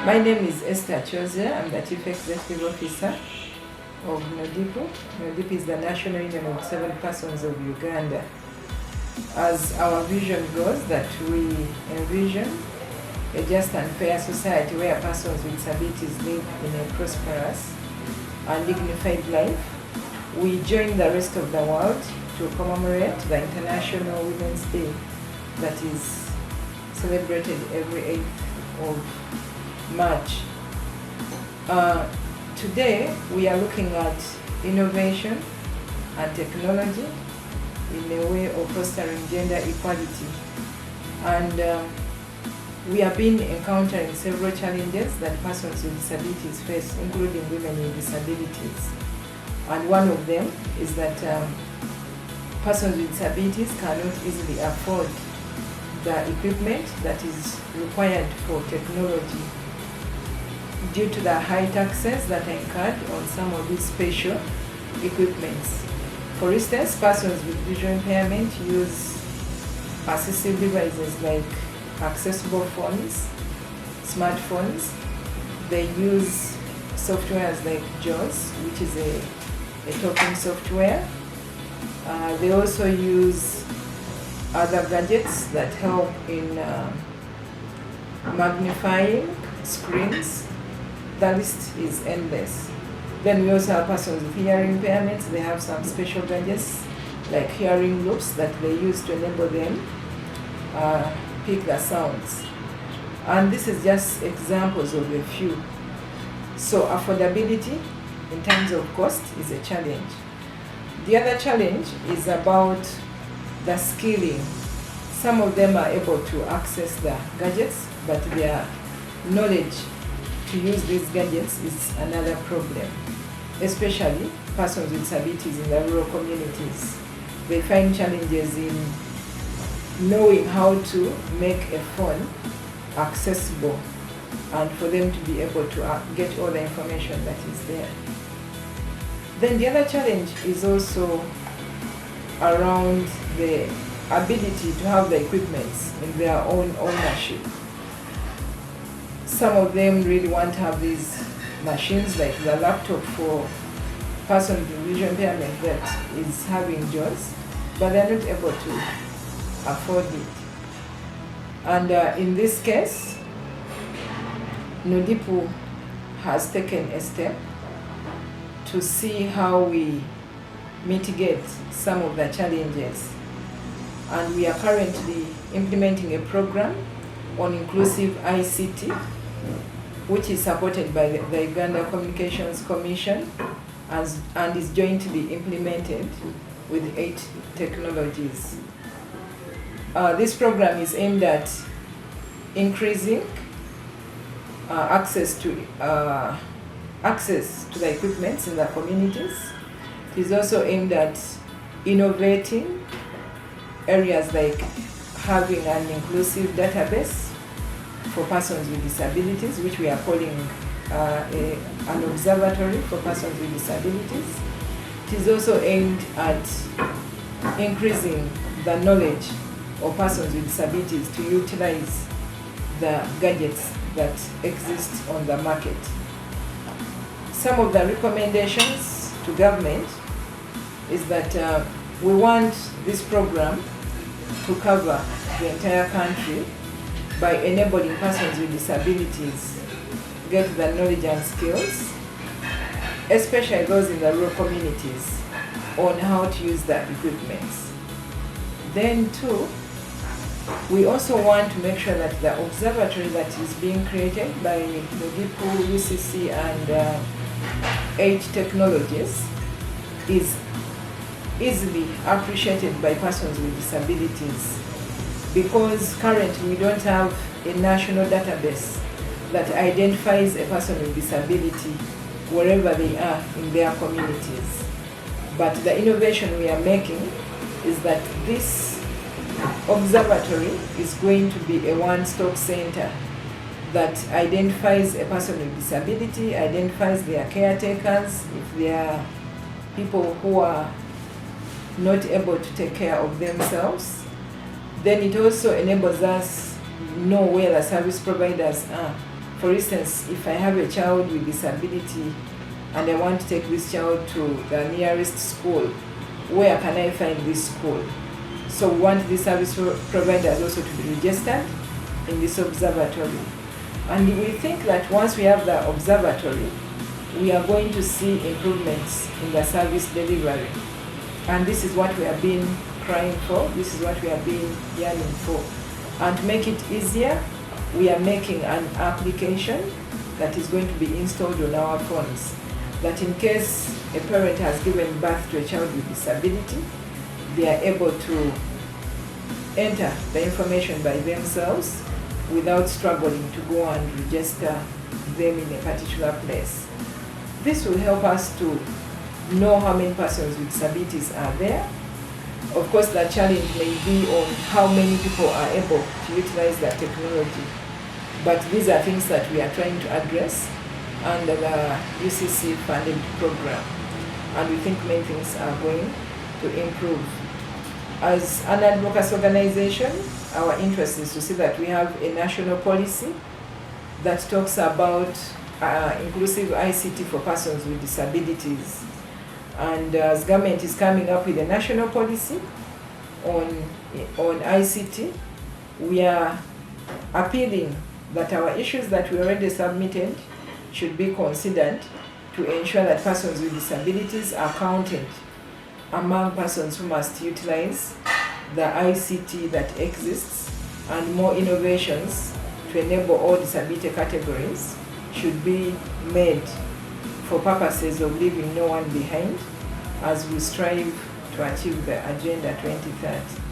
My name is Esther Kyozira. I'm the Chief Executive Officer of NUDIPU. NUDIPU is the National Union of Disabled Persons of Uganda. As our vision goes, that we envision a just and fair society where persons with disabilities live in a prosperous and dignified life. We join the rest of the world to commemorate the International Women's Day that is celebrated every 8th of March. Today we are looking at innovation and technology in a way of fostering gender equality, and we have been encountering several challenges that persons with disabilities face, including women with disabilities. And one of them is that persons with disabilities cannot easily afford the equipment that is required for technology due to the high taxes that are incurred on some of these special equipments. For instance, persons with visual impairment use assistive devices like accessible phones, smartphones. They use softwares like JAWS, which is a talking software. They also use other gadgets that help in magnifying screens. The list is endless. Then we also have persons with hearing impairments. They have some special gadgets like hearing loops that they use to enable them pick the sounds. And this is just examples of a few. So affordability in terms of cost is a challenge. The other challenge is about the skilling. Some of them are able to access the gadgets, but their knowledge to use these gadgets is another problem, especially persons with disabilities in the rural communities. They find challenges in knowing how to make a phone accessible and for them to be able to get all the information that is there. Then the other challenge is also around the ability to have the equipment in their own ownership. Some of them really want to have these machines like the laptop for persons with visual impairment that is having JAWS, but they're not able to afford it. And in this case, NUDIPU has taken a step to see how we mitigate some of the challenges. And we are currently implementing a program on inclusive ICT, which is supported by the Uganda Communications Commission and is jointly implemented with 8 technologies. This program is aimed at increasing access to the equipment in the communities. It is also aimed at innovating areas like having an inclusive database for persons with disabilities, which we are calling an observatory for persons with disabilities. It is also aimed at increasing the knowledge of persons with disabilities to utilize the gadgets that exist on the market. Some of the recommendations to government is that we want this program to cover the entire country by enabling persons with disabilities get the knowledge and skills, especially those in the rural communities, on how to use the equipment. Then too, we also want to make sure that the observatory that is being created by NUDIPU, UCC and 8 technologies is easily appreciated by persons with disabilities, because currently we don't have a national database that identifies a person with disability wherever they are in their communities. But the innovation we are making is that this observatory is going to be a one-stop center that identifies a person with disability, identifies their caretakers, if they are people who are not able to take care of themselves. Then it also enables us know where the service providers are For instance, if I have a child with disability and I want to take this child to the nearest school, where can I find this school? So we want the service providers also to be registered in this observatory. And we think that once we have the observatory, we are going to see improvements in the service delivery. And this is what we have been crying for, this is what we have been yearning for. And to make it easier, we are making an application that is going to be installed on our phones, that in case a parent has given birth to a child with disability, they are able to enter the information by themselves without struggling to go and register them in a particular place. This will help us to know how many persons with disabilities are there. Of course, the challenge may be on how many people are able to utilize that technology. But these are things that we are trying to address under the UCC funded program. And we think many things are going to improve. As an advocacy organization, our interest is to see that we have a national policy that talks about inclusive ICT for persons with disabilities. And as government is coming up with a national policy on ICT, we are appealing that our issues that we already submitted should be considered to ensure that persons with disabilities are counted among persons who must utilize the ICT that exists, and more innovations to enable all disability categories should be made for purposes of leaving no one behind as we strive to achieve the Agenda 2030.